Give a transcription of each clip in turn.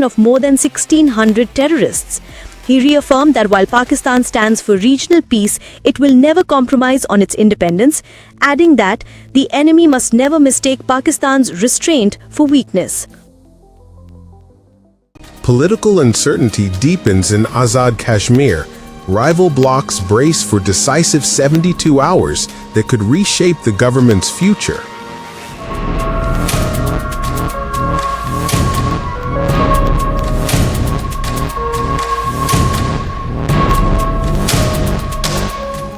of more than 1,600 terrorists. He reaffirmed that while Pakistan stands for regional peace, it will never compromise on its independence, adding that the enemy must never mistake Pakistan's restraint for weakness. Political uncertainty deepens in Azad Kashmir. Rival blocs brace for decisive 72 hours that could reshape the government's future.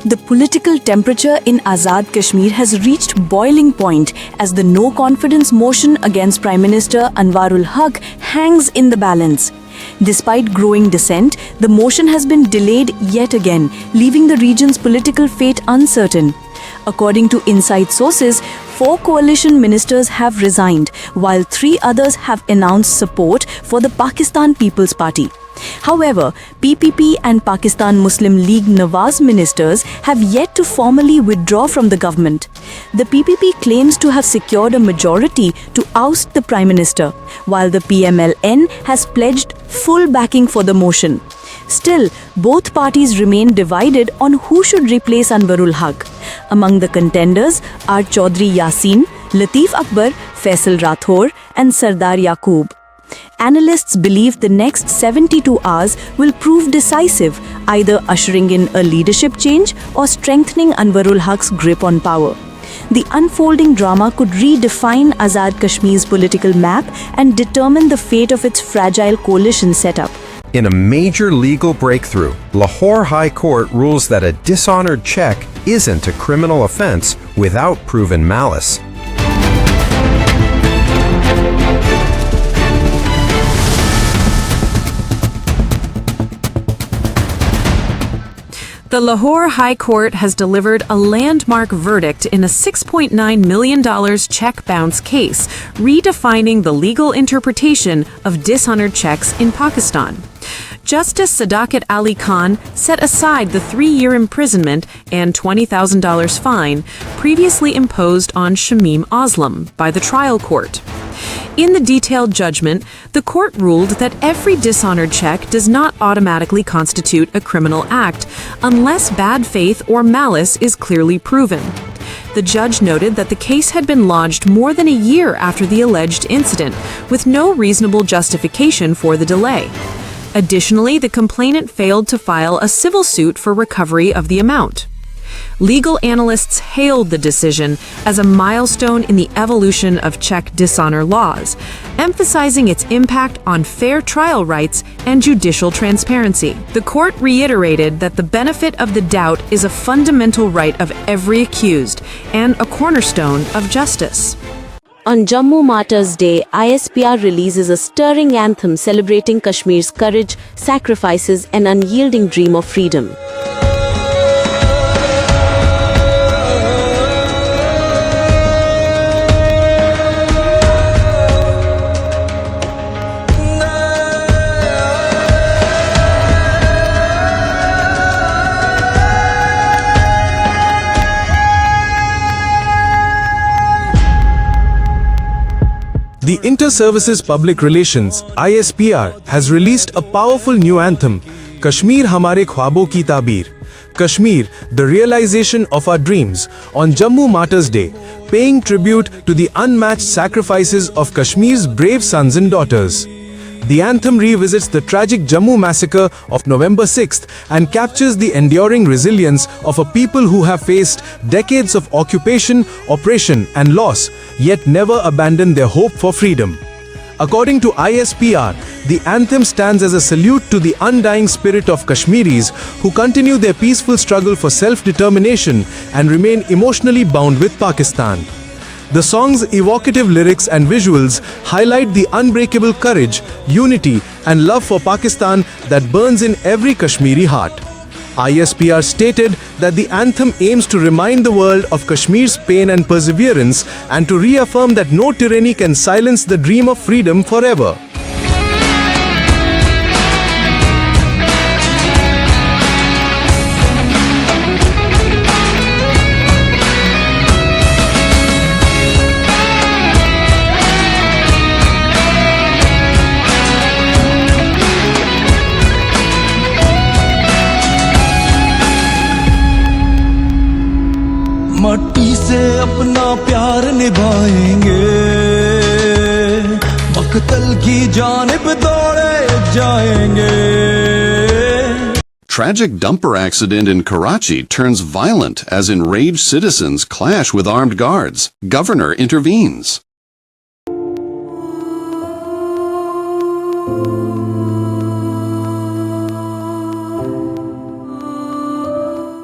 The political temperature in Azad Kashmir has reached boiling point as the no-confidence motion against Prime Minister Anwarul Haq hangs in the balance. Despite growing dissent, the motion has been delayed yet again, leaving the region's political fate uncertain. According to inside sources, 4 coalition ministers have resigned, while 3 others have announced support for the Pakistan People's Party. However, PPP and Pakistan Muslim League Nawaz ministers have yet to formally withdraw from the government. The PPP claims to have secured a majority to oust the Prime Minister, while the PMLN has pledged full backing for the motion. Still, both parties remain divided on who should replace Anwarul Haq. Among the contenders are Chaudhry Yasin, Latif Akbar, Faisal Rathore and Sardar Yaqoob. Analysts believe the next 72 hours will prove decisive, either ushering in a leadership change or strengthening Anwarul Haq's grip on power. The unfolding drama could redefine Azad Kashmir's political map and determine the fate of its fragile coalition setup. In a major legal breakthrough, Lahore High Court rules that a dishonored check isn't a criminal offense without proven malice. The Lahore High Court has delivered a landmark verdict in a $6.9 million check bounce case, redefining the legal interpretation of dishonored checks in Pakistan. Justice Sadakat Ali Khan set aside the 3-year imprisonment and $20,000 fine previously imposed on Shamim Aslam by the trial court. In the detailed judgment, the court ruled that every dishonored check does not automatically constitute a criminal act unless bad faith or malice is clearly proven. The judge noted that the case had been lodged more than a year after the alleged incident, with no reasonable justification for the delay. Additionally, the complainant failed to file a civil suit for recovery of the amount. Legal analysts hailed the decision as a milestone in the evolution of Czech dishonor laws, emphasizing its impact on fair trial rights and judicial transparency. The court reiterated that the benefit of the doubt is a fundamental right of every accused and a cornerstone of justice. On Jammu Martyrs' Day, ISPR releases a stirring anthem celebrating Kashmir's courage, sacrifices and unyielding dream of freedom. The Inter-Services Public Relations (ISPR) has released a powerful new anthem, Kashmir Hamare Khwabon Ki Tabeer. Kashmir, the realization of our dreams, on Jammu Martyrs' Day, paying tribute to the unmatched sacrifices of Kashmir's brave sons and daughters. The anthem revisits the tragic Jammu massacre of November 6th and captures the enduring resilience of a people who have faced decades of occupation, oppression and loss, yet never abandoned their hope for freedom. According to ISPR, the anthem stands as a salute to the undying spirit of Kashmiris who continue their peaceful struggle for self-determination and remain emotionally bound with Pakistan. The song's evocative lyrics and visuals highlight the unbreakable courage, unity, and love for Pakistan that burns in every Kashmiri heart. ISPR stated that the anthem aims to remind the world of Kashmir's pain and perseverance and to reaffirm that no tyranny can silence the dream of freedom forever. से अपना प्यार निभाएंगे, मकतल की जानिब दौड़े जाएंगे। Tragic dumper accident in Karachi turns violent as enraged citizens clash with armed guards. Governor intervenes.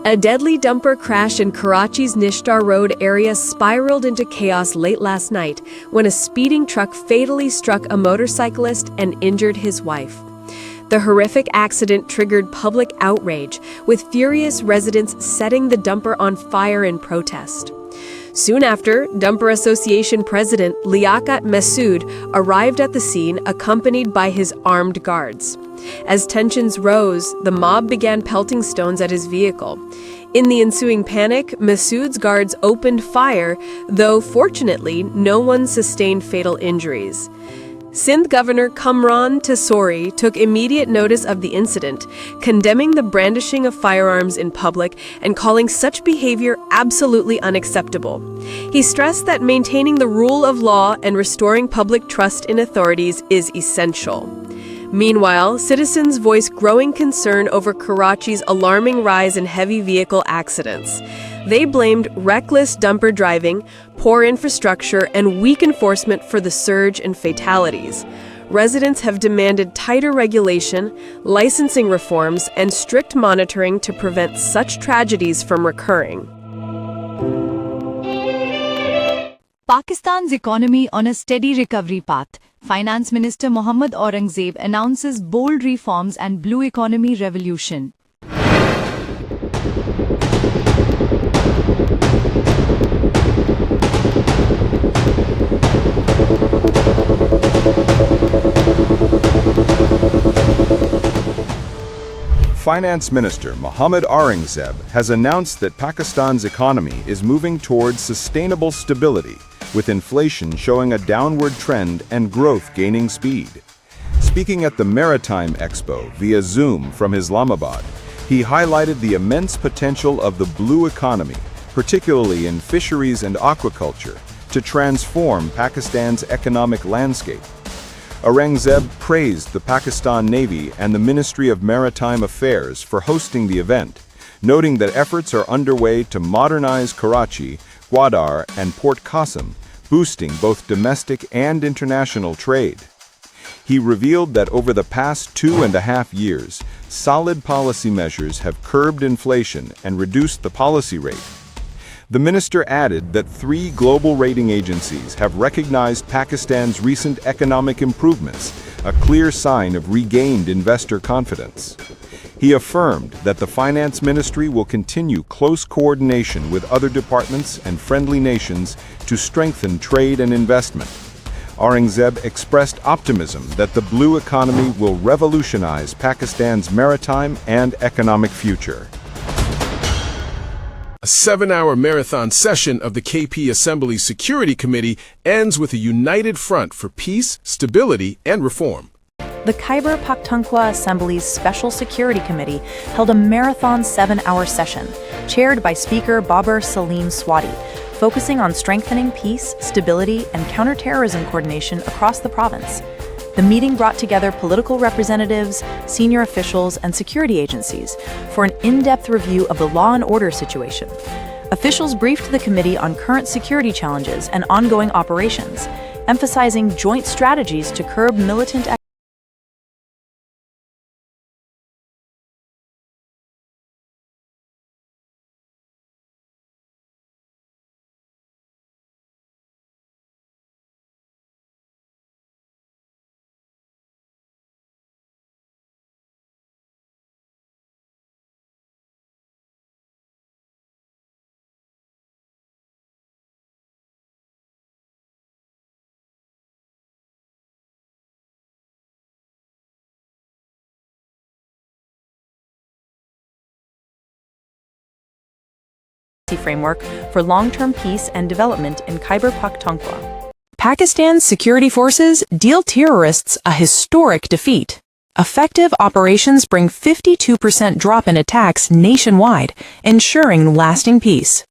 A deadly dumper crash in Karachi's Nishtar Road area spiraled into chaos late last night when a speeding truck fatally struck a motorcyclist and injured his wife. The horrific accident triggered public outrage, with furious residents setting the dumper on fire in protest. Soon after, Dumper Association President Liaquat Massoud arrived at the scene accompanied by his armed guards. As tensions rose, the mob began pelting stones at his vehicle. In the ensuing panic, Massoud's guards opened fire, though fortunately no one sustained fatal injuries. Sindh Governor Kamran Tesori took immediate notice of the incident, condemning the brandishing of firearms in public and calling such behavior absolutely unacceptable. He stressed that maintaining the rule of law and restoring public trust in authorities is essential. Meanwhile, citizens voiced growing concern over Karachi's alarming rise in heavy vehicle accidents. They blamed reckless dumper driving, poor infrastructure, and weak enforcement for the surge in fatalities. Residents have demanded tighter regulation, licensing reforms, and strict monitoring to prevent such tragedies from recurring. Pakistan's economy on a steady recovery path. Finance Minister Mohammad Aurangzeb announces bold reforms and blue economy revolution. Finance Minister Mohammad Aurangzeb has announced that Pakistan's economy is moving towards sustainable stability, with inflation showing a downward trend and growth gaining speed. Speaking at the Maritime Expo via Zoom from Islamabad, he highlighted the immense potential of the blue economy, particularly in fisheries and aquaculture, to transform Pakistan's economic landscape. Aurangzeb praised the Pakistan Navy and the Ministry of Maritime Affairs for hosting the event, noting that efforts are underway to modernize Karachi, Gwadar, and Port Qasim, boosting both domestic and international trade. He revealed that over the past 2.5 years, solid policy measures have curbed inflation and reduced the policy rate. The minister added that 3 global rating agencies have recognized Pakistan's recent economic improvements, a clear sign of regained investor confidence. He affirmed that the Finance Ministry will continue close coordination with other departments and friendly nations to strengthen trade and investment. Aurangzeb expressed optimism that the blue economy will revolutionize Pakistan's maritime and economic future. A 7-hour marathon session of the KP Assembly's Security Committee ends with a united front for peace, stability, and reform. The Khyber Pakhtunkhwa Assembly's Special Security Committee held a marathon 7-hour session, chaired by Speaker Babar Salim Swati, focusing on strengthening peace, stability, and counterterrorism coordination across the province. The meeting brought together political representatives, senior officials, and security agencies for an in-depth review of the law and order situation. Officials briefed the committee on current security challenges and ongoing operations, emphasizing joint strategies to curb militant activity. Framework for long-term peace and development in Khyber Pakhtunkhwa. Pakistan's security forces deal terrorists a historic defeat. Effective operations bring 52% drop in attacks nationwide, ensuring lasting peace.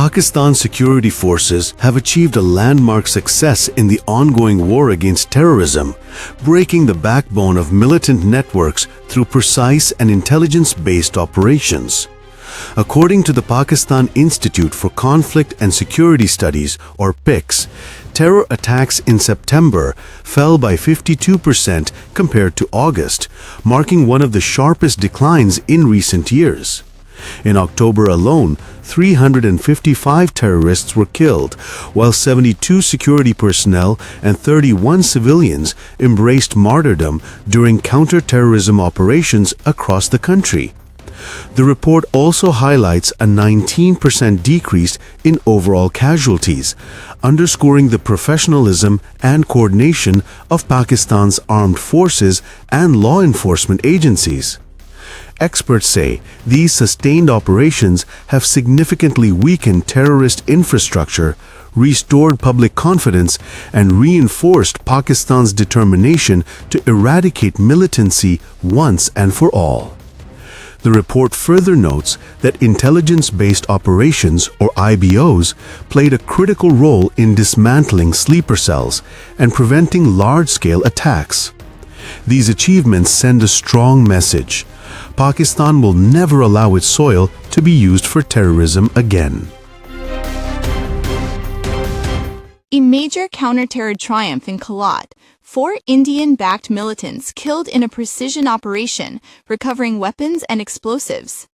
Pakistan's security forces have achieved a landmark success in the ongoing war against terrorism, breaking the backbone of militant networks through precise and intelligence-based operations. According to the Pakistan Institute for Conflict and Security Studies, or PICS, terror attacks in September fell by 52% compared to August, marking one of the sharpest declines in recent years. In October alone, 355 terrorists were killed, while 72 security personnel and 31 civilians embraced martyrdom during counter-terrorism operations across the country. The report also highlights a 19% decrease in overall casualties, underscoring the professionalism and coordination of Pakistan's armed forces and law enforcement agencies. Experts say these sustained operations have significantly weakened terrorist infrastructure, restored public confidence, and reinforced Pakistan's determination to eradicate militancy once and for all. The report further notes that intelligence-based operations, or IBOs, played a critical role in dismantling sleeper cells and preventing large-scale attacks. These achievements send a strong message. Pakistan will never allow its soil to be used for terrorism again. A major counter-terror triumph in Kalat. 4 Indian-backed militants killed in a precision operation, recovering weapons and explosives.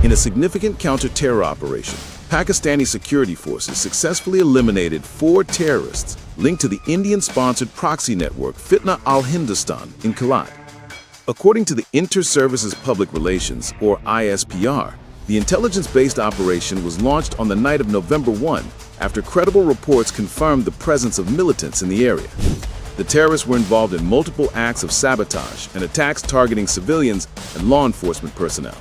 In a significant counter-terror operation, Pakistani security forces successfully eliminated 4 terrorists linked to the Indian-sponsored proxy network Fitna al-Hindustan in Kalat. According to the Inter-Services Public Relations, or ISPR, the intelligence-based operation was launched on the night of November 1 after credible reports confirmed the presence of militants in the area. The terrorists were involved in multiple acts of sabotage and attacks targeting civilians and law enforcement personnel.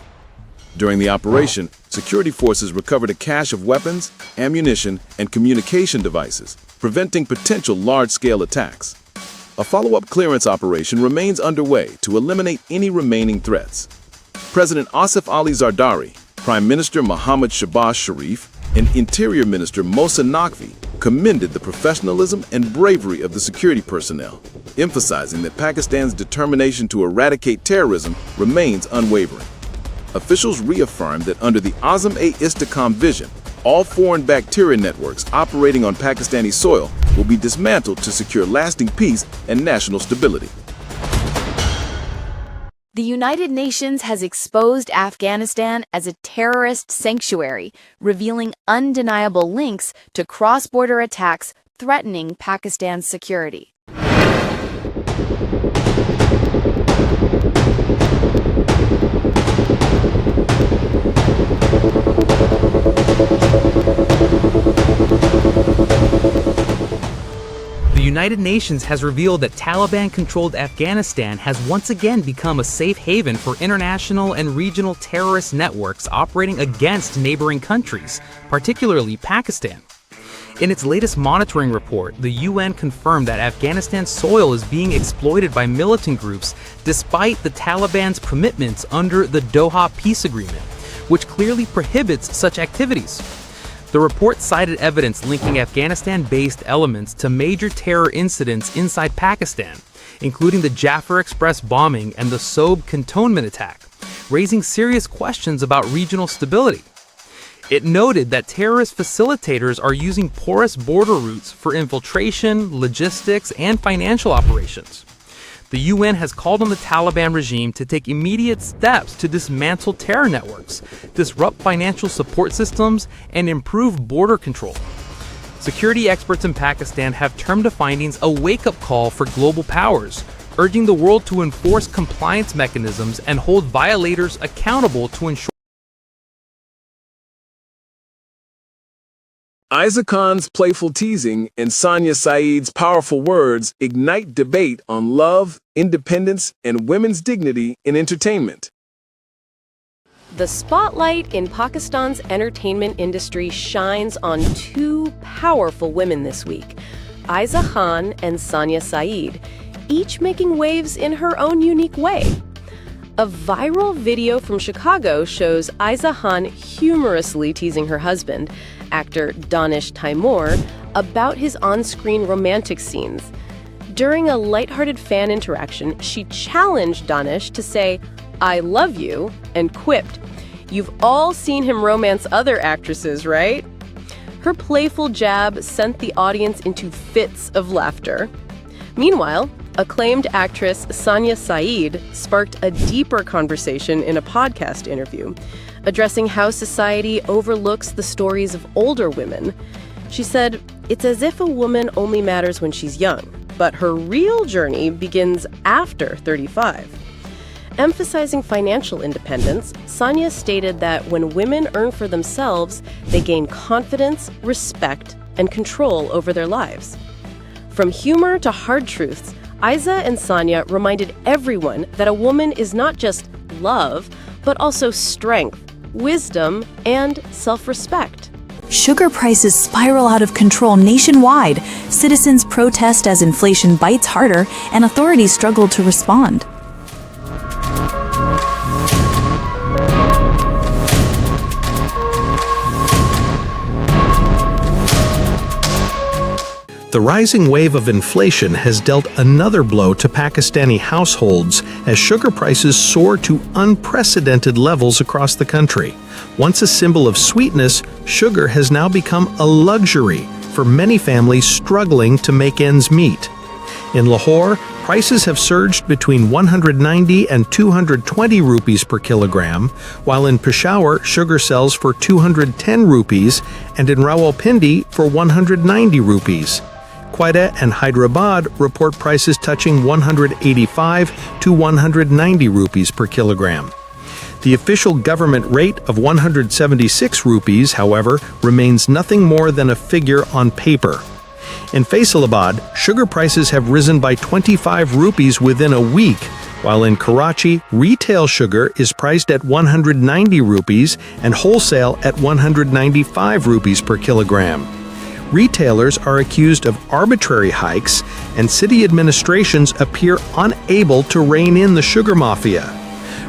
During the operation, security forces recovered a cache of weapons, ammunition, and communication devices, preventing potential large-scale attacks. A follow-up clearance operation remains underway to eliminate any remaining threats. President Asif Ali Zardari, Prime Minister Mohammad Shahbaz Sharif, and Interior Minister Mohsen Naqvi commended the professionalism and bravery of the security personnel, emphasizing that Pakistan's determination to eradicate terrorism remains unwavering. Officials reaffirmed that under the Azam-e-Istikam vision, all foreign bacteria networks operating on Pakistani soil will be dismantled to secure lasting peace and national stability. The United Nations has exposed Afghanistan as a terrorist sanctuary, revealing undeniable links to cross-border attacks threatening Pakistan's security. The United Nations has revealed that Taliban-controlled Afghanistan has once again become a safe haven for international and regional terrorist networks operating against neighboring countries, particularly Pakistan. In its latest monitoring report, the UN confirmed that Afghanistan's soil is being exploited by militant groups despite the Taliban's commitments under the Doha Peace Agreement, which clearly prohibits such activities. The report cited evidence linking Afghanistan-based elements to major terror incidents inside Pakistan, including the Jafar Express bombing and the Sobe cantonment attack, raising serious questions about regional stability. It noted that terrorist facilitators are using porous border routes for infiltration, logistics, and financial operations. The UN has called on the Taliban regime to take immediate steps to dismantle terror networks, disrupt financial support systems, and improve border control. Security experts in Pakistan have termed the findings a wake-up call for global powers, urging the world to enforce compliance mechanisms and hold violators accountable to ensure Isa Khan's playful teasing and Sonia Saeed's powerful words ignite debate on love, independence, and women's dignity in entertainment. The spotlight in Pakistan's entertainment industry shines on two powerful women this week, Aiza Khan and Sania Saeed, each making waves in her own unique way. A viral video from Chicago shows Aiza Khan humorously teasing her husband, actor Danish Taimur, about his on-screen romantic scenes. During a lighthearted fan interaction, she challenged Danish to say, "I love you," and quipped, "You've all seen him romance other actresses, right?" Her playful jab sent the audience into fits of laughter. Meanwhile, acclaimed actress Sania Saeed sparked a deeper conversation in a podcast interview, addressing how society overlooks the stories of older women. She said, "It's as if a woman only matters when she's young, but her real journey begins after 35. Emphasizing financial independence, Sania stated that when women earn for themselves, they gain confidence, respect, and control over their lives. From humor to hard truths, Aiza and Sania reminded everyone that a woman is not just love, but also strength, wisdom, and self-respect. Sugar prices spiral out of control nationwide. Citizens protest as inflation bites harder, and authorities struggle to respond. The rising wave of inflation has dealt another blow to Pakistani households as sugar prices soar to unprecedented levels across the country. Once a symbol of sweetness, sugar has now become a luxury for many families struggling to make ends meet. In Lahore, prices have surged between 190 and 220 rupees per kilogram, while in Peshawar, sugar sells for 210 rupees and in Rawalpindi for 190 rupees. Quetta and Hyderabad report prices touching 185 to 190 rupees per kilogram. The official government rate of 176 rupees, however, remains nothing more than a figure on paper. In Faisalabad, sugar prices have risen by 25 rupees within a week, while in Karachi, retail sugar is priced at 190 rupees and wholesale at 195 rupees per kilogram. Retailers are accused of arbitrary hikes, and city administrations appear unable to rein in the sugar mafia.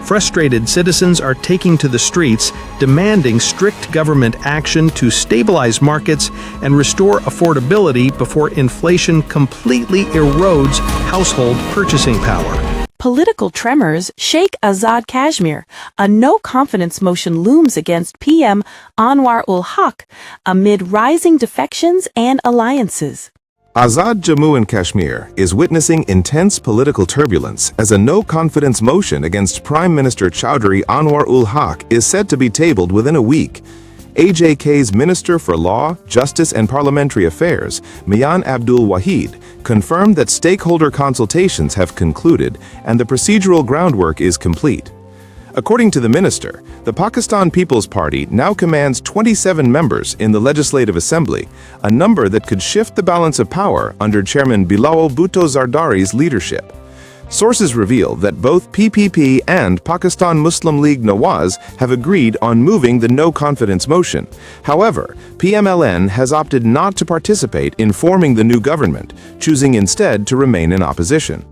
Frustrated citizens are taking to the streets, demanding strict government action to stabilize markets and restore affordability before inflation completely erodes household purchasing power. Political tremors shake Azad Kashmir. A no-confidence motion looms against PM Anwar ul Haq amid rising defections and alliances. Azad Jammu and Kashmir is witnessing intense political turbulence as a no-confidence motion against Prime Minister Chowdhury Anwar ul Haq is said to be tabled within a week. AJK's Minister for Law, Justice and Parliamentary Affairs, Mian Abdul Wahid, confirmed that stakeholder consultations have concluded and the procedural groundwork is complete. According to the minister, the Pakistan People's Party now commands 27 members in the Legislative Assembly, a number that could shift the balance of power under Chairman Bilawal Bhutto Zardari's leadership. Sources reveal that both PPP and Pakistan Muslim League Nawaz have agreed on moving the no-confidence motion. However, PMLN has opted not to participate in forming the new government, choosing instead to remain in opposition.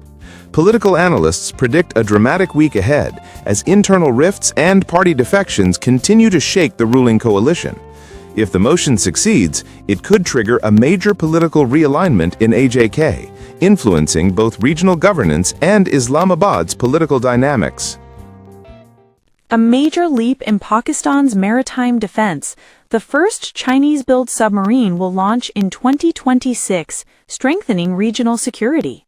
Political analysts predict a dramatic week ahead as internal rifts and party defections continue to shake the ruling coalition. If the motion succeeds, it could trigger a major political realignment in AJK, influencing both regional governance and Islamabad's political dynamics. A major leap in Pakistan's maritime defense. The first Chinese-built submarine will launch in 2026, strengthening regional security.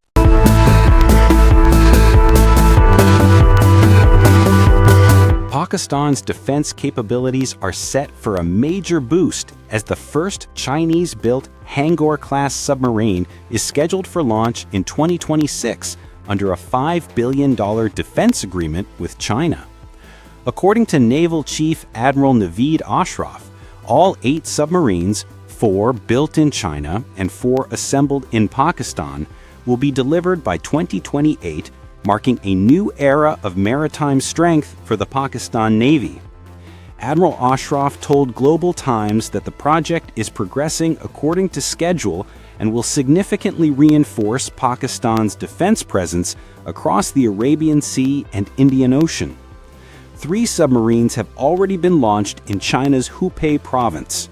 Pakistan's defense capabilities are set for a major boost as the first Chinese-built Hangor-class submarine is scheduled for launch in 2026 under a $5 billion defense agreement with China. According to Naval Chief Admiral Naveed Ashraf, all 8 submarines, 4 built in China and 4 assembled in Pakistan, will be delivered by 2028, marking a new era of maritime strength for the Pakistan Navy. Admiral Ashraf told Global Times that the project is progressing according to schedule and will significantly reinforce Pakistan's defense presence across the Arabian Sea and Indian Ocean. 3 submarines have already been launched in China's Hubei province.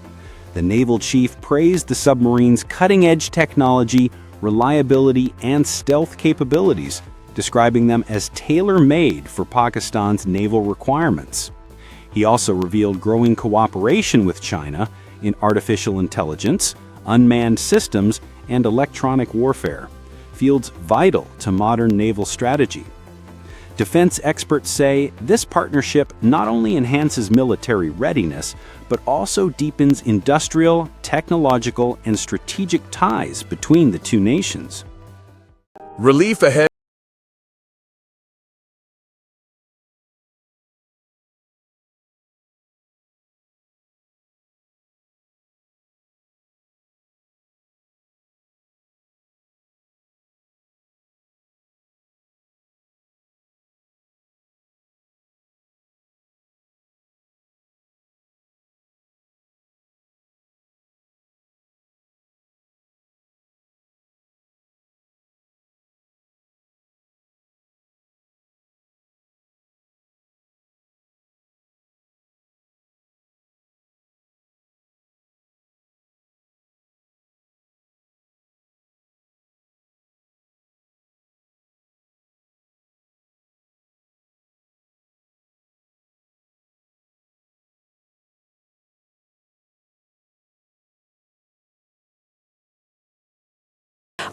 The naval chief praised the submarine's cutting-edge technology, reliability, and stealth capabilities, describing them as tailor-made for Pakistan's naval requirements. He also revealed growing cooperation with China in artificial intelligence, unmanned systems, and electronic warfare, fields vital to modern naval strategy. Defense experts say this partnership not only enhances military readiness, but also deepens industrial, technological, and strategic ties between the two nations. Relief ahead.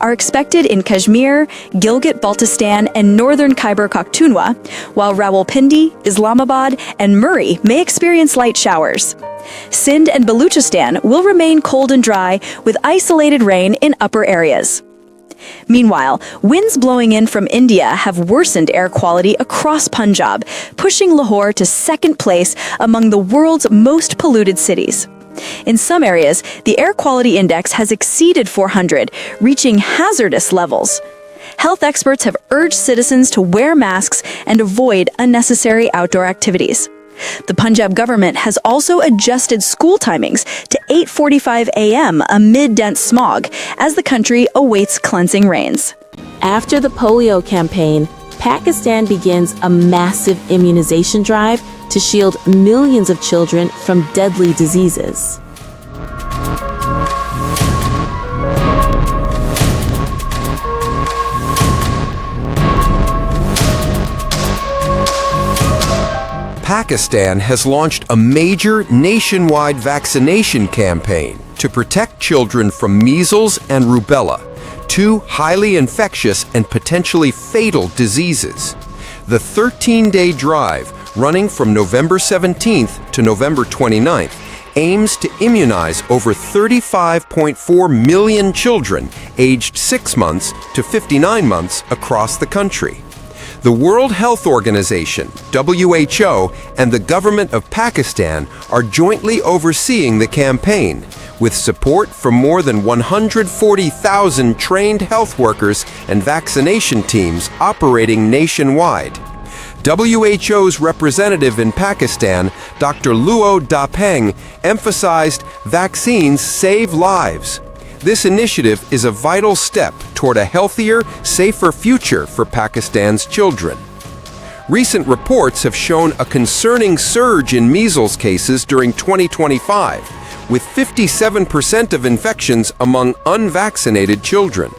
are expected in Kashmir, Gilgit-Baltistan, and northern Khyber Pakhtunkhwa, while Rawalpindi, Islamabad, and Murree may experience light showers. Sindh and Baluchistan will remain cold and dry, with isolated rain in upper areas. Meanwhile, winds blowing in from India have worsened air quality across Punjab, pushing Lahore to second place among the world's most polluted cities. In some areas, the air quality index has exceeded 400, reaching hazardous levels. Health experts have urged citizens to wear masks and avoid unnecessary outdoor activities. The Punjab government has also adjusted school timings to 8:45 a.m. amid dense smog as the country awaits cleansing rains. After the polio campaign, Pakistan begins a massive immunization drive to shield millions of children from deadly diseases. Pakistan has launched a major nationwide vaccination campaign to protect children from measles and rubella, two highly infectious and potentially fatal diseases. The 13-day drive, running from November 17th to November 29th, aims to immunize over 35.4 million children aged 6 months to 59 months across the country. The World Health Organization, WHO, and the government of Pakistan are jointly overseeing the campaign, with support from more than 140,000 trained health workers and vaccination teams operating nationwide. WHO's representative in Pakistan, Dr. Luo Dapeng, emphasized vaccines save lives. This initiative is a vital step toward a healthier, safer future for Pakistan's children. Recent reports have shown a concerning surge in measles cases during 2025, with 57% of infections among unvaccinated children.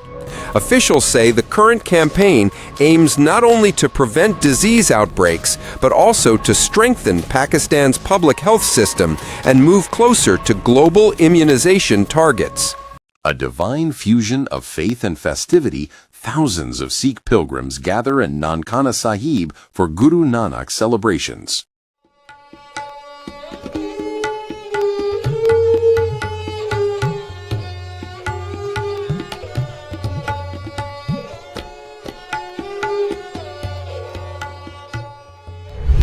Officials say the current campaign aims not only to prevent disease outbreaks, but also to strengthen Pakistan's public health system and move closer to global immunization targets. A divine fusion of faith and festivity, thousands of Sikh pilgrims gather in Nankana Sahib for Guru Nanak celebrations.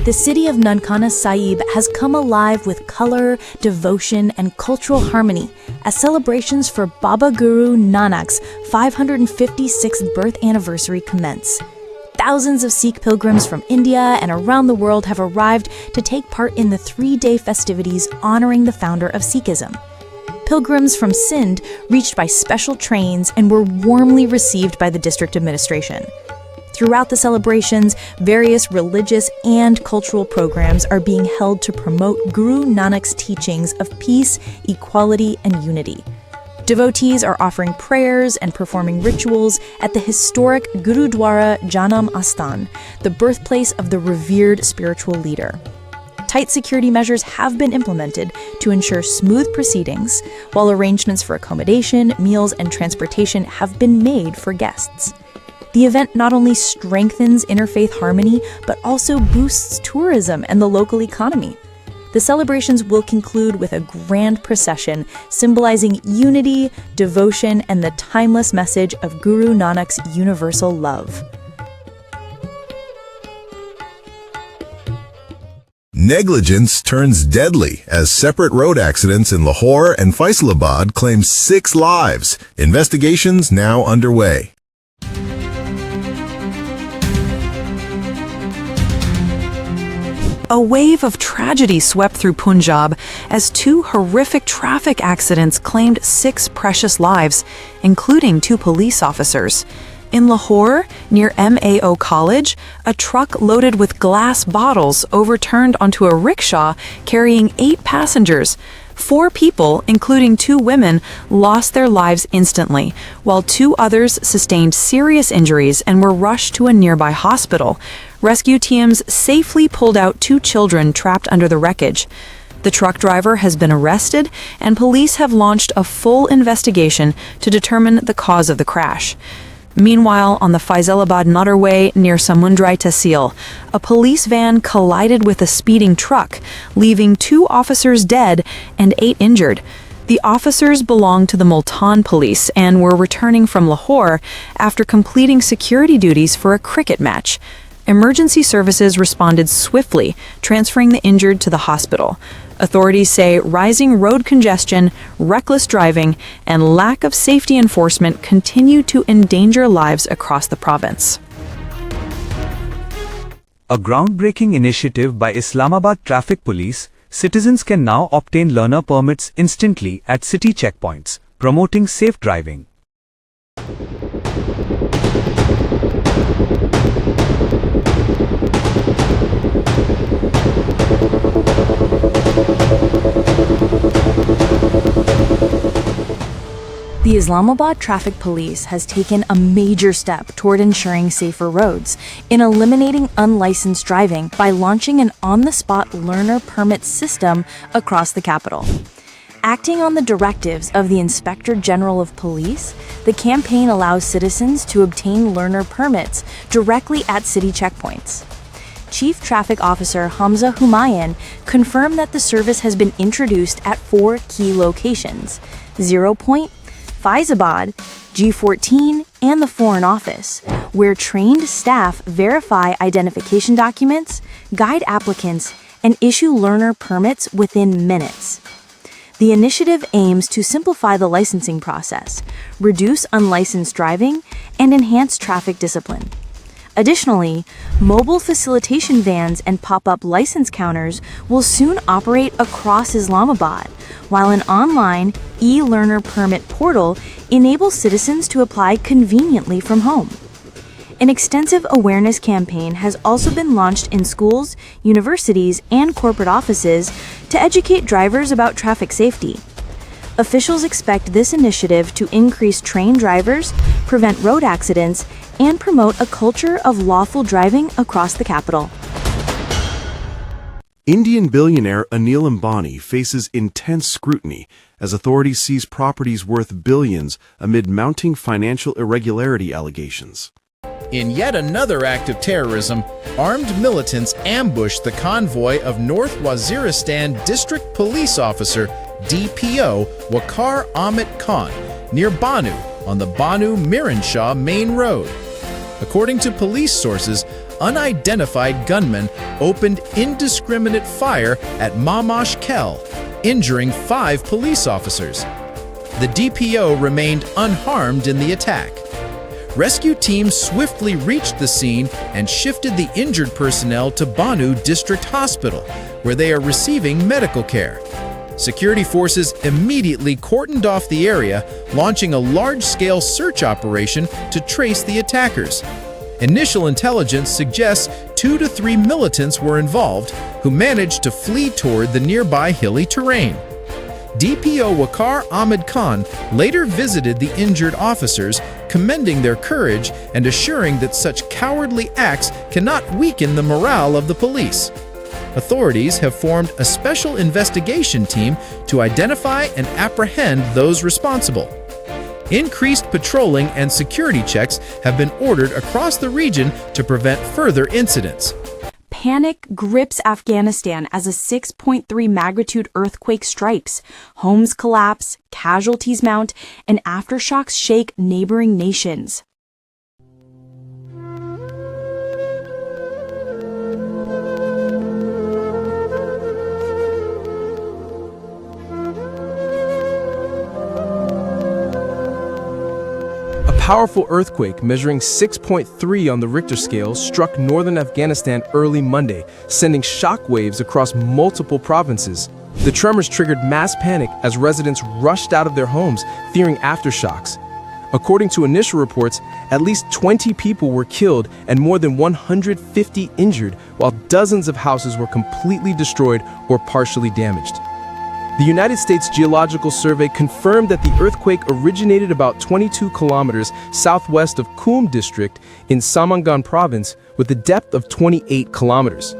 The city of Nankana Sahib has come alive with color, devotion, and cultural harmony as celebrations for Baba Guru Nanak's 556th birth anniversary commence. Thousands of Sikh pilgrims from India and around the world have arrived to take part in the 3-day festivities honoring the founder of Sikhism. Pilgrims from Sindh reached by special trains and were warmly received by the district administration. Throughout the celebrations, various religious and cultural programs are being held to promote Guru Nanak's teachings of peace, equality, and unity. Devotees are offering prayers and performing rituals at the historic Gurudwara Janam Astan, the birthplace of the revered spiritual leader. Tight security measures have been implemented to ensure smooth proceedings, while arrangements for accommodation, meals, and transportation have been made for guests. The event not only strengthens interfaith harmony, but also boosts tourism and the local economy. The celebrations will conclude with a grand procession symbolizing unity, devotion, and the timeless message of Guru Nanak's universal love. Negligence turns deadly as separate road accidents in Lahore and Faisalabad claim 6 lives. Investigations now underway. A wave of tragedy swept through Punjab as 2 horrific traffic accidents claimed 6 precious lives, including 2 police officers. In Lahore, near MAO College, a truck loaded with glass bottles overturned onto a rickshaw carrying 8 passengers. 4 people, including 2 women, lost their lives instantly, while 2 others sustained serious injuries and were rushed to a nearby hospital. Rescue teams safely pulled out 2 children trapped under the wreckage. The truck driver has been arrested, and police have launched a full investigation to determine the cause of the crash. Meanwhile, on the Faisalabad motorway near Samundrai Tehsil, a police van collided with a speeding truck, leaving 2 officers dead and 8 injured. The officers belonged to the Multan police and were returning from Lahore after completing security duties for a cricket match. Emergency services responded swiftly, transferring the injured to the hospital. Authorities say rising road congestion, reckless driving, and lack of safety enforcement continue to endanger lives across the province. A groundbreaking initiative by Islamabad Traffic Police, citizens can now obtain learner permits instantly at city checkpoints, promoting safe driving. The Islamabad Traffic Police has taken a major step toward ensuring safer roads in eliminating unlicensed driving by launching an on-the-spot learner permit system across the capital. Acting on the directives of the Inspector General of Police, the campaign allows citizens to obtain learner permits directly at city checkpoints. Chief Traffic Officer Hamza Humayun confirmed that the service has been introduced at 4 key locations: 0 Point, Faizabad, G14, and the Foreign Office, where trained staff verify identification documents, guide applicants, and issue learner permits within minutes. The initiative aims to simplify the licensing process, reduce unlicensed driving, and enhance traffic discipline. Additionally, mobile facilitation vans and pop-up license counters will soon operate across Islamabad, while an online e-learner permit portal enables citizens to apply conveniently from home. An extensive awareness campaign has also been launched in schools, universities, and corporate offices to educate drivers about traffic safety. Officials expect this initiative to increase trained drivers, prevent road accidents, and promote a culture of lawful driving across the capital. Indian billionaire Anil Ambani faces intense scrutiny as authorities seize properties worth billions amid mounting financial irregularity allegations. In yet another act of terrorism, armed militants ambushed the convoy of North Waziristan District Police Officer DPO Waqar Ahmed Khan near Banu on the Banu-Miran-Shah main road. According to police sources, unidentified gunmen opened indiscriminate fire at Mamash Kel, injuring 5 police officers. The DPO remained unharmed in the attack. rescue teams swiftly reached the scene and shifted the injured personnel to Banu District Hospital, where they are receiving medical care. Security forces immediately cordoned off the area, launching a large-scale search operation to trace the attackers. Initial intelligence suggests 2 to 3 militants were involved, who managed to flee toward the nearby hilly terrain. DPO Waqar Ahmed Khan later visited the injured officers, commending their courage and assuring that such cowardly acts cannot weaken the morale of the police. Authorities have formed a special investigation team to identify and apprehend those responsible. Increased patrolling and security checks have been ordered across the region to prevent further incidents. Panic grips Afghanistan as a 6.3 magnitude earthquake strikes. Homes collapse, casualties mount, and aftershocks shake neighboring nations. A powerful earthquake measuring 6.3 on the Richter scale struck northern Afghanistan early Monday, sending shockwaves across multiple provinces. The tremors triggered mass panic as residents rushed out of their homes, fearing aftershocks. According to initial reports, at least 20 people were killed and more than 150 injured, while dozens of houses were completely destroyed or partially damaged. The United States Geological Survey confirmed that the earthquake originated about 22 kilometers southwest of Qum district in Samangan province with a depth of 28 kilometers.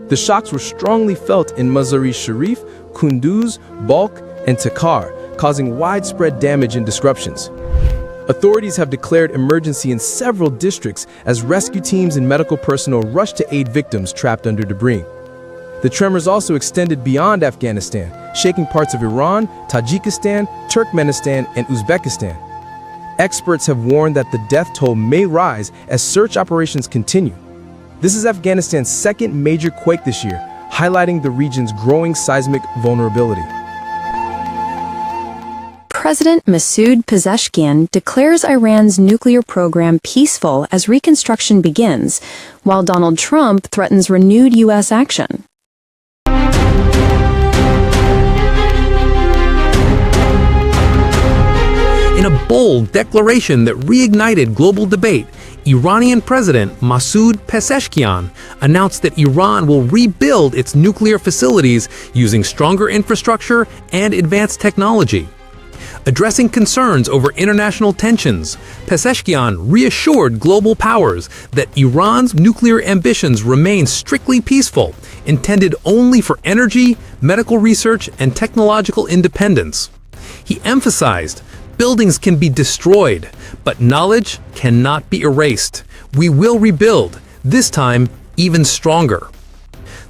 The shocks were strongly felt in Mazar-e-Sharif, Kunduz, Balkh, and Takhar, causing widespread damage and disruptions. Authorities have declared emergency in several districts as rescue teams and medical personnel rushed to aid victims trapped under debris. The tremors also extended beyond Afghanistan, shaking parts of Iran, Tajikistan, Turkmenistan, and Uzbekistan. Experts have warned that the death toll may rise as search operations continue. This is Afghanistan's second major quake this year, highlighting the region's growing seismic vulnerability. President Masoud Pezeshkian declares Iran's nuclear program peaceful as reconstruction begins, while Donald Trump threatens renewed U.S. action. In a bold declaration that reignited global debate, Iranian President Masoud Pezeshkian announced that Iran will rebuild its nuclear facilities using stronger infrastructure and advanced technology. Addressing concerns over international tensions, Pezeshkian reassured global powers that Iran's nuclear ambitions remain strictly peaceful, intended only for energy, medical research, and technological independence. He emphasized, buildings can be destroyed, but knowledge cannot be erased. We will rebuild, this time even stronger.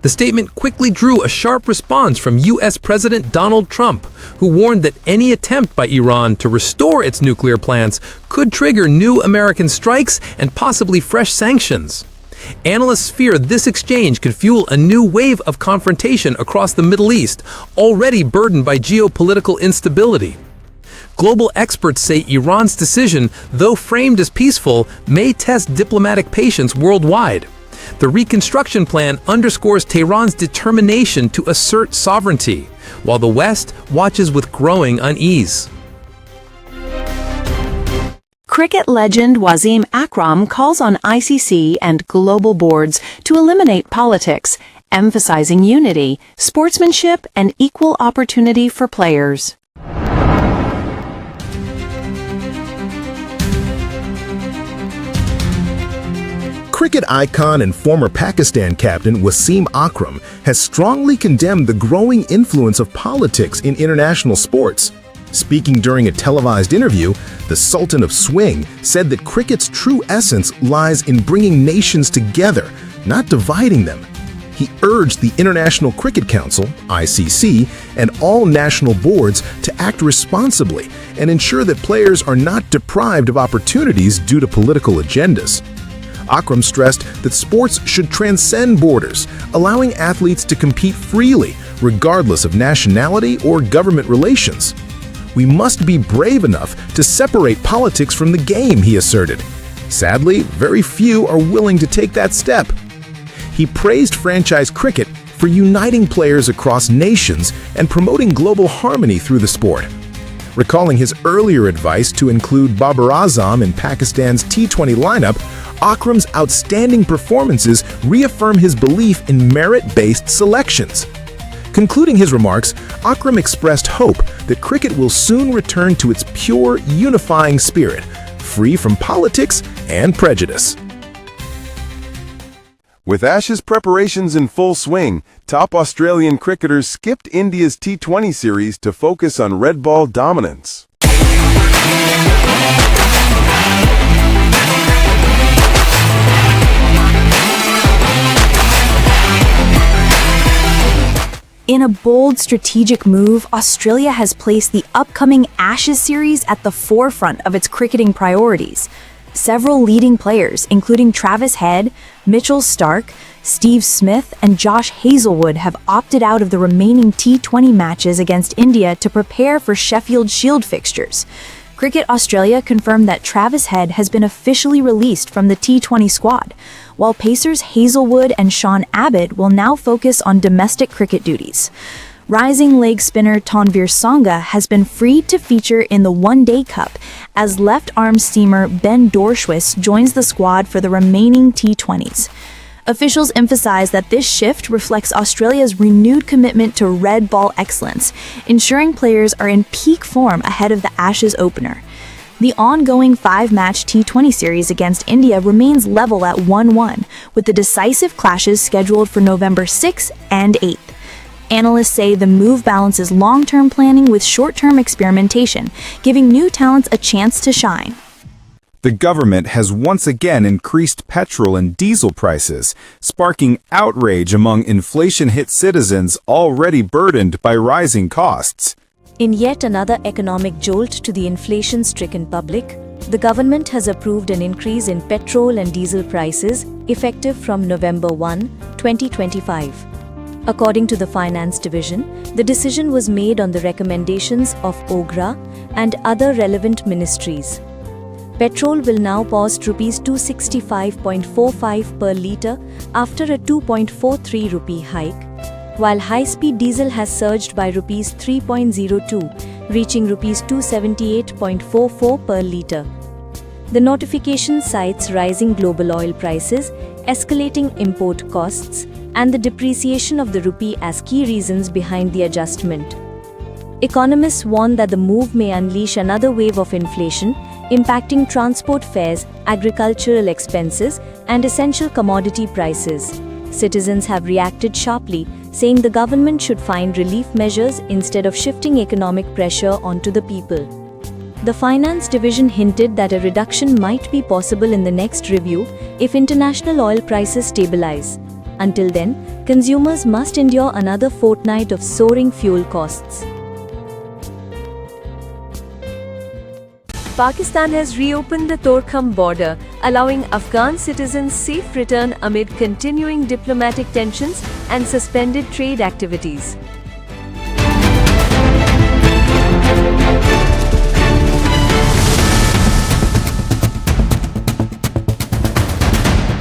The statement quickly drew a sharp response from U.S. President Donald Trump, who warned that any attempt by Iran to restore its nuclear plants could trigger new American strikes and possibly fresh sanctions. Analysts fear this exchange could fuel a new wave of confrontation across the Middle East, already burdened by geopolitical instability. Global experts say Iran's decision, though framed as peaceful, may test diplomatic patience worldwide. The reconstruction plan underscores Tehran's determination to assert sovereignty, while the West watches with growing unease. Cricket legend Wasim Akram calls on ICC and global boards to eliminate politics, emphasizing unity, sportsmanship, and equal opportunity for players. Cricket icon and former Pakistan captain Wasim Akram has strongly condemned the growing influence of politics in international sports. Speaking during a televised interview, the Sultan of Swing said that cricket's true essence lies in bringing nations together, not dividing them. He urged the International Cricket Council, ICC, and all national boards to act responsibly and ensure that players are not deprived of opportunities due to political agendas. Akram stressed that sports should transcend borders, allowing athletes to compete freely, regardless of nationality or government relations. We must be brave enough to separate politics from the game, he asserted. Sadly, very few are willing to take that step. He praised franchise cricket for uniting players across nations and promoting global harmony through the sport. Recalling his earlier advice to include Babar Azam in Pakistan's T20 lineup, Akram's outstanding performances reaffirm his belief in merit-based selections. Concluding his remarks, Akram expressed hope that cricket will soon return to its pure, unifying spirit, free from politics and prejudice. With Ashes preparations in full swing, top Australian cricketers skipped India's T20 series to focus on red ball dominance. In a bold strategic move, Australia has placed the upcoming Ashes series at the forefront of its cricketing priorities. Several leading players, including Travis Head, Mitchell Starc, Steve Smith, and Josh Hazlewood, have opted out of the remaining T20 matches against India to prepare for Sheffield Shield fixtures. Cricket Australia confirmed that Travis Head has been officially released from the T20 squad, while Pacers Hazlewood and Sean Abbott will now focus on domestic cricket duties. Rising leg spinner Tanvir Sangha has been freed to feature in the One Day Cup as left-arm seamer Ben Dorschwitz joins the squad for the remaining T20s. Officials emphasize that this shift reflects Australia's renewed commitment to red ball excellence, ensuring players are in peak form ahead of the Ashes opener. The ongoing 5-match T20 series against India remains level at 1-1, with the decisive clashes scheduled for November 6th and 8th. Analysts say the move balances long-term planning with short-term experimentation, giving new talents a chance to shine. The government has once again increased petrol and diesel prices, sparking outrage among inflation-hit citizens already burdened by rising costs. In yet another economic jolt to the inflation-stricken public, the government has approved an increase in petrol and diesel prices effective from November 1, 2025. According to the Finance Division, the decision was made on the recommendations of OGRA and other relevant ministries. Petrol will now post Rs 265.45 per litre after a 2.43 rupee hike, while high-speed diesel has surged by Rs 3.02, reaching Rs 278.44 per litre. The notification cites rising global oil prices, escalating import costs, and the depreciation of the rupee as key reasons behind the adjustment. Economists warn that the move may unleash another wave of inflation, impacting transport fares, agricultural expenses, and essential commodity prices. Citizens have reacted sharply, saying the government should find relief measures instead of shifting economic pressure onto the people. The Finance Division hinted that a reduction might be possible in the next review if international oil prices stabilize. Until then, consumers must endure another fortnight of soaring fuel costs. Pakistan has reopened the Torkham border, allowing Afghan citizens safe return amid continuing diplomatic tensions and suspended trade activities.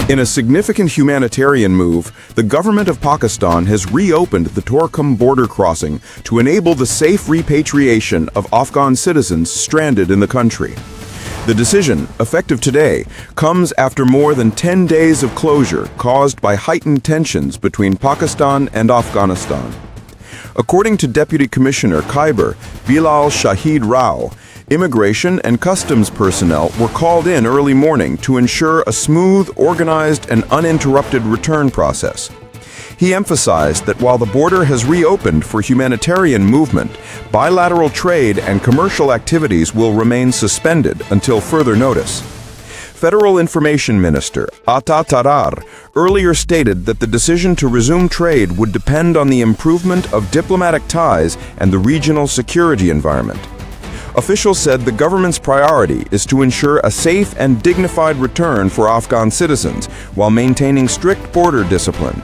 In a significant humanitarian move, the government of Pakistan has reopened the Torkham border crossing to enable the safe repatriation of Afghan citizens stranded in the country. The decision, effective today, comes after more than 10 days of closure caused by heightened tensions between Pakistan and Afghanistan. According to Deputy Commissioner Khyber Bilal Shahid Rao, Immigration and customs personnel were called in early morning to ensure a smooth, organized, and uninterrupted return process. He emphasized that while the border has reopened for humanitarian movement, bilateral trade and commercial activities will remain suspended until further notice. Federal Information Minister Ata Tarar earlier stated that the decision to resume trade would depend on the improvement of diplomatic ties and the regional security environment. Officials said the government's priority is to ensure a safe and dignified return for Afghan citizens while maintaining strict border discipline.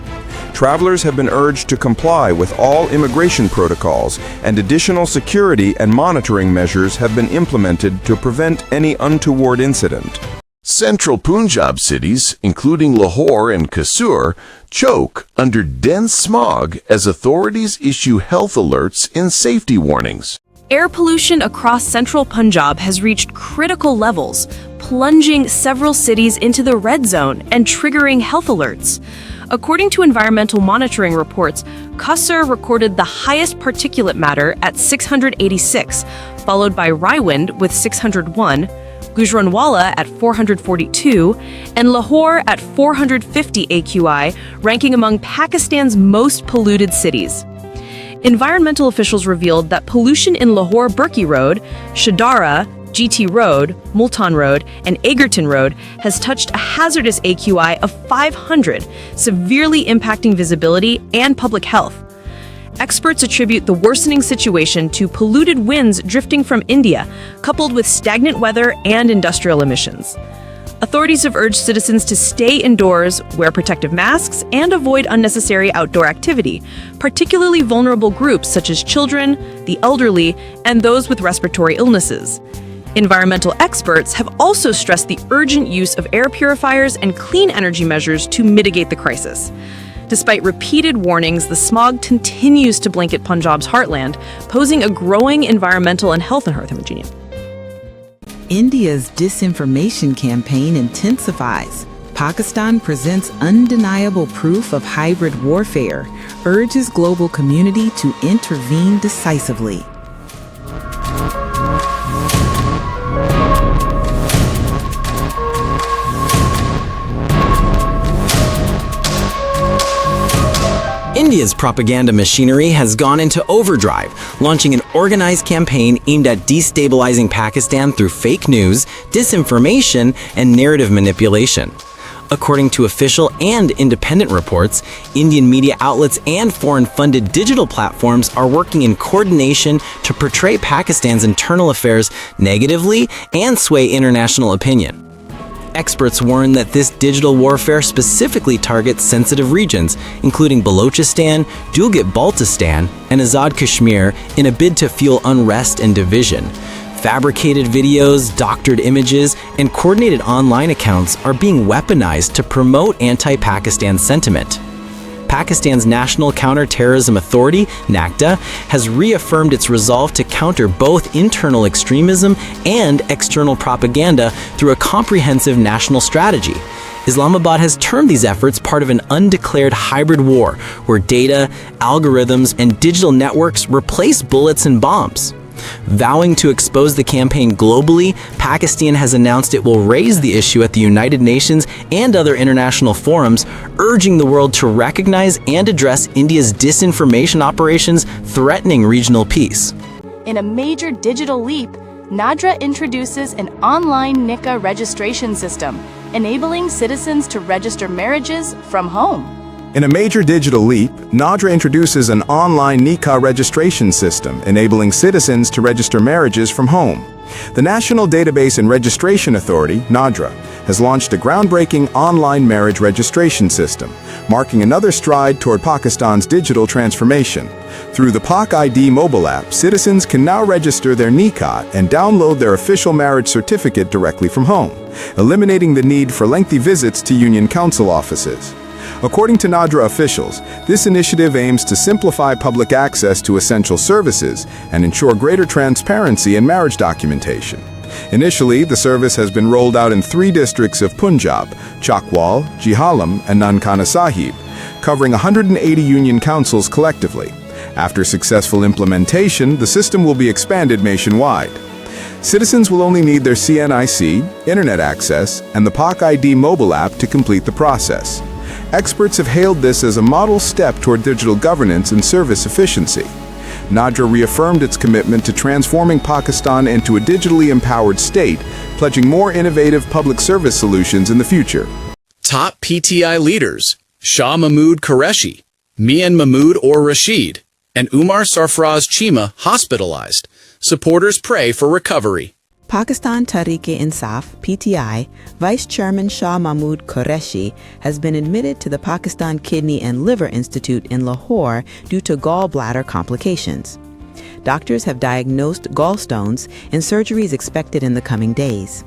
Travelers have been urged to comply with all immigration protocols, and additional security and monitoring measures have been implemented to prevent any untoward incident. Central Punjab cities, including Lahore and Kasur, choke under dense smog as authorities issue health alerts and safety warnings. Air pollution across central Punjab has reached critical levels, plunging several cities into the red zone and triggering health alerts. According to environmental monitoring reports, Kasur recorded the highest particulate matter at 686, followed by Raiwind with 601, Gujranwala at 442, and Lahore at 450 AQI, ranking among Pakistan's most polluted cities. Environmental officials revealed that pollution in Lahore Burki Road, Shadara, GT Road, Multan Road, and Egerton Road has touched a hazardous AQI of 500, severely impacting visibility and public health. Experts attribute the worsening situation to polluted winds drifting from India, coupled with stagnant weather and industrial emissions. Authorities have urged citizens to stay indoors, wear protective masks, and avoid unnecessary outdoor activity, particularly vulnerable groups such as children, the elderly, and those with respiratory illnesses. Environmental experts have also stressed the urgent use of air purifiers and clean energy measures to mitigate the crisis. Despite repeated warnings, the smog continues to blanket Punjab's heartland, posing a growing environmental and health emergency. India's disinformation campaign intensifies. Pakistan presents undeniable proof of hybrid warfare, urges global community to intervene decisively. India's propaganda machinery has gone into overdrive, launching an organized campaign aimed at destabilizing Pakistan through fake news, disinformation, and narrative manipulation. According to official and independent reports, Indian media outlets and foreign-funded digital platforms are working in coordination to portray Pakistan's internal affairs negatively and sway international opinion. Experts warn that this digital warfare specifically targets sensitive regions, including Balochistan, Gilgit-Baltistan, and Azad Kashmir, in a bid to fuel unrest and division. Fabricated videos, doctored images, and coordinated online accounts are being weaponized to promote anti-Pakistan sentiment. Pakistan's National Counter-Terrorism Authority, NACTA, has reaffirmed its resolve to counter both internal extremism and external propaganda through a comprehensive national strategy. Islamabad has termed these efforts part of an undeclared hybrid war, where data, algorithms, and digital networks replace bullets and bombs. Vowing to expose the campaign globally, Pakistan has announced it will raise the issue at the United Nations and other international forums, urging the world to recognize and address India's disinformation operations threatening regional peace. In a major digital leap, NADRA introduces an online nikah registration system, enabling citizens to register marriages from home. In a major digital leap, NADRA introduces an online nikah registration system, enabling citizens to register marriages from home. The National Database and Registration Authority, NADRA, has launched a groundbreaking online marriage registration system, marking another stride toward Pakistan's digital transformation. Through the Pak ID mobile app, citizens can now register their nikah and download their official marriage certificate directly from home, eliminating the need for lengthy visits to Union Council offices. According to NADRA officials, this initiative aims to simplify public access to essential services and ensure greater transparency in marriage documentation. Initially, the service has been rolled out in 3 districts of Punjab, Chakwal, Jhelum, and Nankana Sahib, covering 180 union councils collectively. After successful implementation, the system will be expanded nationwide. Citizens will only need their CNIC, internet access, and the Pak ID mobile app to complete the process. Experts have hailed this as a model step toward digital governance and service efficiency. NADRA reaffirmed its commitment to transforming Pakistan into a digitally empowered state, pledging more innovative public service solutions in the future. Top PTI leaders: Shah Mahmood Qureshi, Mian Mahmood or Rashid, and Umar Sarfraz Chima hospitalized. Supporters pray for recovery. Pakistan Tehreek-e-Insaf, PTI, Vice Chairman Shah Mahmood Qureshi has been admitted to the Pakistan Kidney and Liver Institute in Lahore due to gallbladder complications. Doctors have diagnosed gallstones and surgery is expected in the coming days.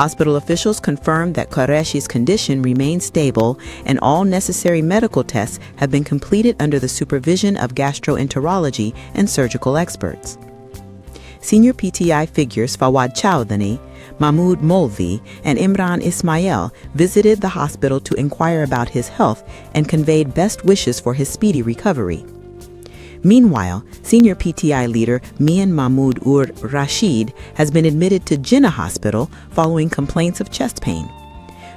Hospital officials confirmed that Qureshi's condition remains stable and all necessary medical tests have been completed under the supervision of gastroenterology and surgical experts. Senior PTI figures Fawad Chowdhury, Mahmoud Molvi, and Imran Ismail visited the hospital to inquire about his health and conveyed best wishes for his speedy recovery. Meanwhile, senior PTI leader Mian Mahmoud Ur Rashid has been admitted to Jinnah Hospital following complaints of chest pain.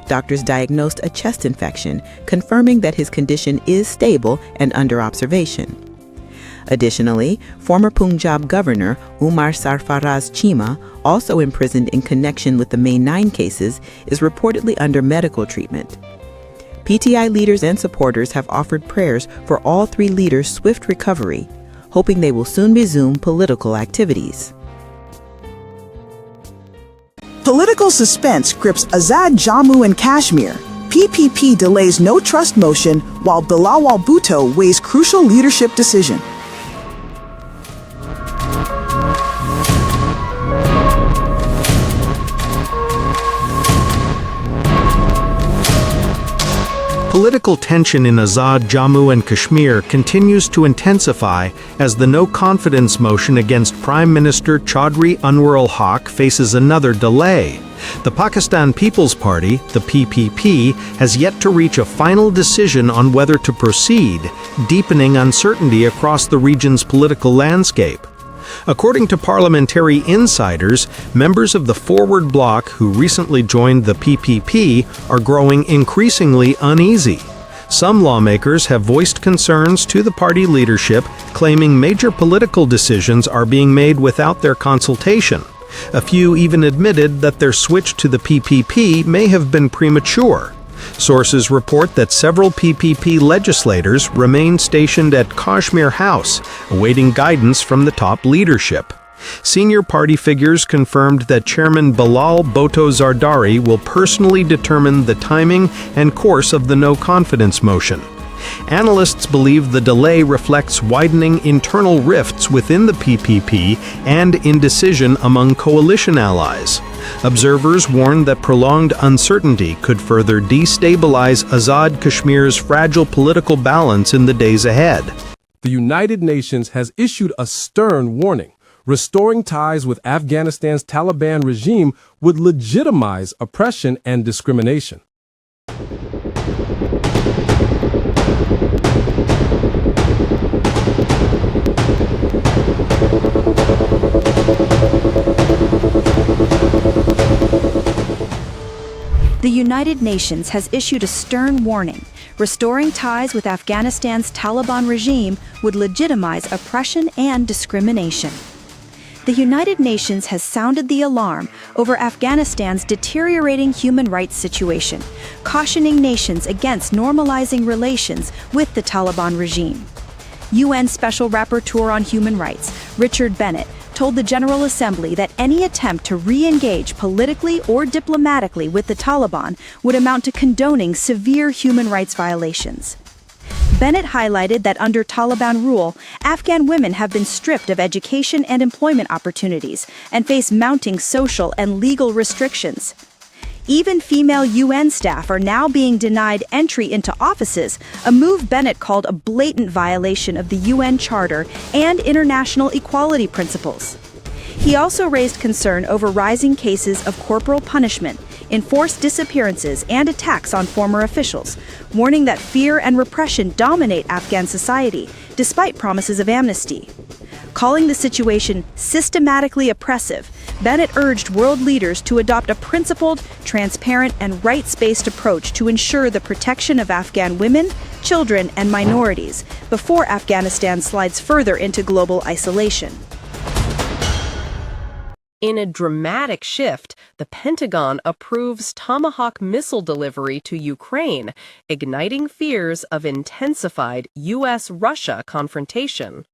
Doctors diagnosed a chest infection, confirming that his condition is stable and under observation. Additionally, former Punjab Governor Umar Sarfaraz Chima, also imprisoned in connection with the May 9 cases, is reportedly under medical treatment. PTI leaders and supporters have offered prayers for all three leaders' swift recovery, hoping they will soon resume political activities. Political suspense grips Azad Jammu and Kashmir. PPP delays no trust motion while Bilawal Bhutto weighs crucial leadership decision. Political tension in Azad Jammu and Kashmir continues to intensify as the no-confidence motion against Prime Minister Chaudhry Anwar ul-Haq faces another delay. The Pakistan People's Party, the PPP, has yet to reach a final decision on whether to proceed, deepening uncertainty across the region's political landscape. According to parliamentary insiders, members of the Forward Bloc who recently joined the PPP are growing increasingly uneasy. Some lawmakers have voiced concerns to the party leadership, claiming major political decisions are being made without their consultation. A few even admitted that their switch to the PPP may have been premature. Sources report that several PPP legislators remain stationed at Kashmir House, awaiting guidance from the top leadership. Senior party figures confirmed that Chairman Bilal Bhutto Zardari will personally determine the timing and course of the no-confidence motion. Analysts believe the delay reflects widening internal rifts within the PPP and indecision among coalition allies. Observers warn that prolonged uncertainty could further destabilize Azad Kashmir's fragile political balance in the days ahead. The United Nations has issued a stern warning. Restoring ties with Afghanistan's Taliban regime would legitimize oppression and discrimination. The United Nations has issued a stern warning. Restoring ties with Afghanistan's Taliban regime would legitimize oppression and discrimination. The United Nations has sounded the alarm over Afghanistan's deteriorating human rights situation, cautioning nations against normalizing relations with the Taliban regime. UN Special Rapporteur on Human Rights, Richard Bennett, told the General Assembly that any attempt to re-engage politically or diplomatically with the Taliban would amount to condoning severe human rights violations. Bennett highlighted that under Taliban rule, Afghan women have been stripped of education and employment opportunities and face mounting social and legal restrictions. Even female UN staff are now being denied entry into offices, a move Bennett called a blatant violation of the UN Charter and international equality principles. He also raised concern over rising cases of corporal punishment, enforced disappearances, and attacks on former officials, warning that fear and repression dominate Afghan society, despite promises of amnesty. Calling the situation systematically oppressive, Bennett urged world leaders to adopt a principled, transparent, and rights-based approach to ensure the protection of Afghan women, children, and minorities before Afghanistan slides further into global isolation. In a dramatic shift, the Pentagon approves Tomahawk missile delivery to Ukraine, igniting fears of intensified U.S.-Russia confrontation.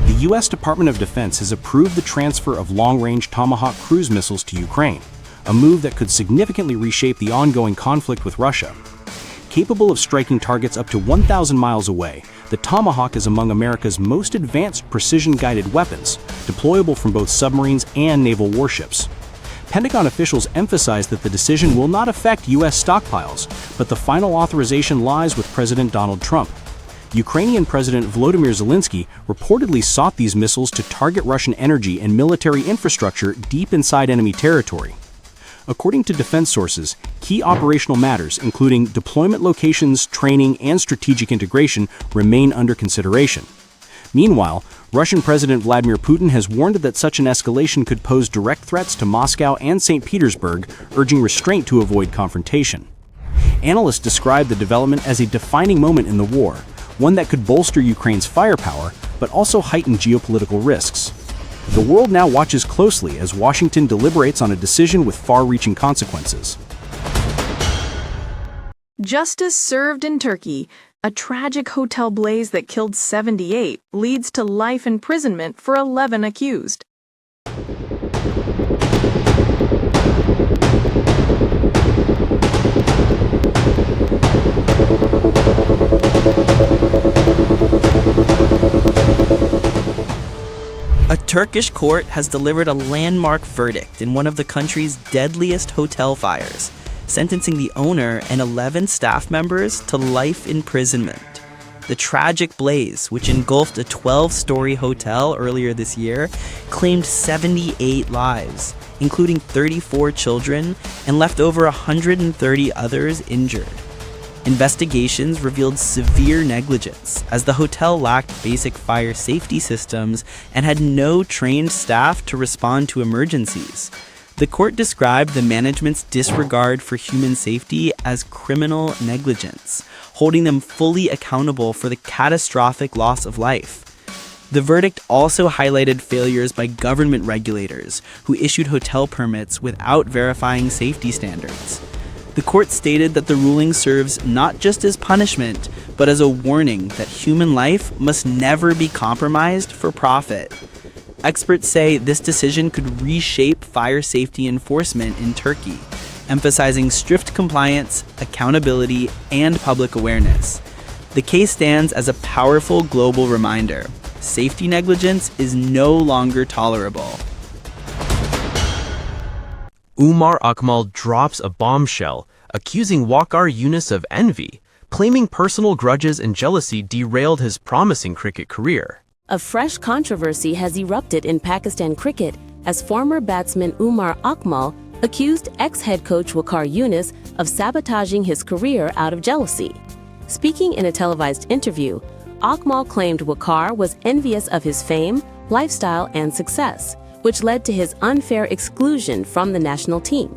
The U.S. Department of Defense has approved the transfer of long-range Tomahawk cruise missiles to Ukraine, a move that could significantly reshape the ongoing conflict with Russia. Capable of striking targets up to 1,000 miles away, the Tomahawk is among America's most advanced precision-guided weapons, deployable from both submarines and naval warships. Pentagon officials emphasized that the decision will not affect U.S. stockpiles, but the final authorization lies with President Donald Trump. Ukrainian President Volodymyr Zelensky reportedly sought these missiles to target Russian energy and military infrastructure deep inside enemy territory. According to defense sources, key operational matters, including deployment locations, training, and strategic integration, remain under consideration. Meanwhile, Russian President Vladimir Putin has warned that such an escalation could pose direct threats to Moscow and St. Petersburg, urging restraint to avoid confrontation. Analysts describe the development as a defining moment in the war, one that could bolster Ukraine's firepower, but also heighten geopolitical risks. The world now watches closely as Washington deliberates on a decision with far-reaching consequences. Justice served in Turkey. A tragic hotel blaze that killed 78 leads to life imprisonment for 11 accused. A Turkish court has delivered a landmark verdict in one of the country's deadliest hotel fires, sentencing the owner and 11 staff members to life imprisonment. The tragic blaze, which engulfed a 12-story hotel earlier this year, claimed 78 lives, including 34 children, and left over 130 others injured. Investigations revealed severe negligence, as the hotel lacked basic fire safety systems and had no trained staff to respond to emergencies. The court described the management's disregard for human safety as criminal negligence, holding them fully accountable for the catastrophic loss of life. The verdict also highlighted failures by government regulators who issued hotel permits without verifying safety standards. The court stated that the ruling serves not just as punishment, but as a warning that human life must never be compromised for profit. Experts say this decision could reshape fire safety enforcement in Turkey, emphasizing strict compliance, accountability, and public awareness. The case stands as a powerful global reminder: safety negligence is no longer tolerable. Umar Akmal drops a bombshell, accusing Waqar Younis of envy, claiming personal grudges and jealousy derailed his promising cricket career. A fresh controversy has erupted in Pakistan cricket as former batsman Umar Akmal accused ex-head coach Waqar Younis of sabotaging his career out of jealousy. Speaking in a televised interview, Akmal claimed Waqar was envious of his fame, lifestyle, and success, which led to his unfair exclusion from the national team.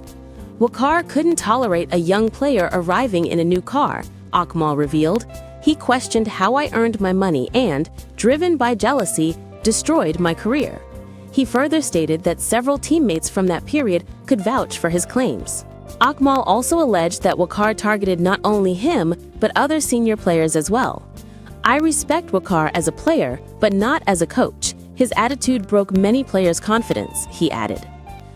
Waqar couldn't tolerate a young player arriving in a new car, Akmal revealed. He questioned how I earned my money and, driven by jealousy, destroyed my career. He further stated that several teammates from that period could vouch for his claims. Akmal also alleged that Waqar targeted not only him, but other senior players as well. I respect Waqar as a player, but not as a coach. His attitude broke many players' confidence, he added.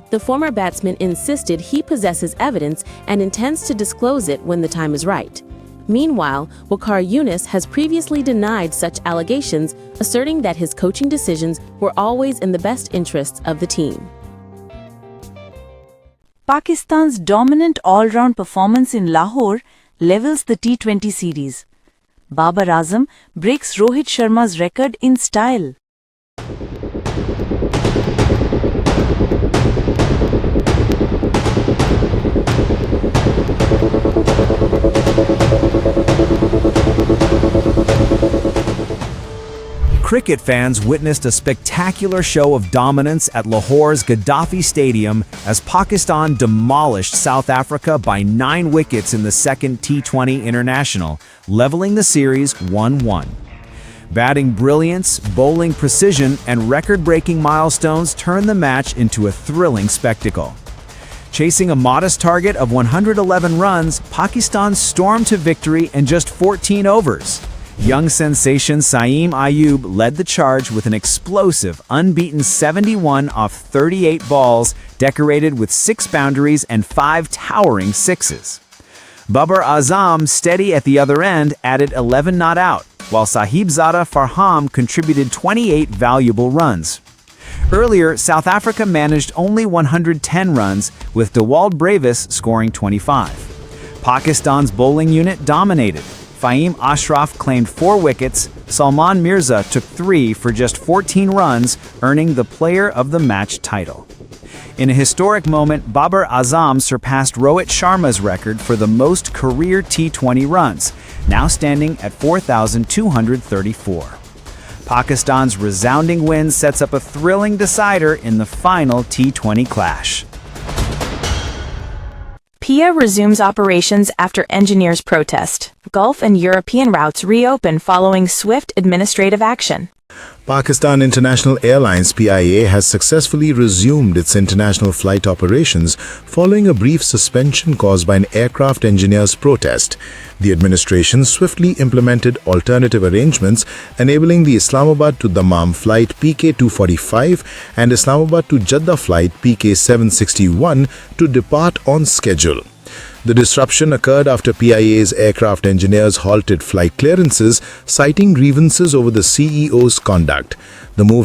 The former batsman insisted he possesses evidence and intends to disclose it when the time is right. Meanwhile, Waqar Younis has previously denied such allegations, asserting that his coaching decisions were always in the best interests of the team. Pakistan's dominant all-round performance in Lahore levels the T20 series. Babar Azam breaks Rohit Sharma's record in style. Cricket fans witnessed a spectacular show of dominance at Lahore's Gaddafi Stadium as Pakistan demolished South Africa by 9 wickets in the second T20 International, leveling the series 1-1. Batting brilliance, bowling precision, and record-breaking milestones turned the match into a thrilling spectacle. Chasing a modest target of 111 runs, Pakistan stormed to victory in just 14 overs. Young sensation Saeem Ayub led the charge with an explosive, unbeaten 71 off 38 balls, decorated with 6 boundaries and 5 towering sixes. Babar Azam, steady at the other end, added 11 not out, while Sahibzada Farham contributed 28 valuable runs. Earlier, South Africa managed only 110 runs, with Dewald Brevis scoring 25. Pakistan's bowling unit dominated. Fahim Ashraf claimed 4 wickets, Salman Mirza took 3 for just 14 runs, earning the Player of the Match title. In a historic moment, Babar Azam surpassed Rohit Sharma's record for the most career T20 runs, now standing at 4,234. Pakistan's resounding win sets up a thrilling decider in the final T20 clash. PIA resumes operations after engineers protest. Gulf and European routes reopen following swift administrative action. Pakistan International Airlines PIA has successfully resumed its international flight operations following a brief suspension caused by an aircraft engineer's protest. The administration swiftly implemented alternative arrangements enabling the Islamabad to Dammam flight PK-245 and Islamabad to Jeddah flight PK-761 to depart on schedule. The disruption occurred after PIA's aircraft engineers halted flight clearances, citing grievances over the CEO's conduct. The move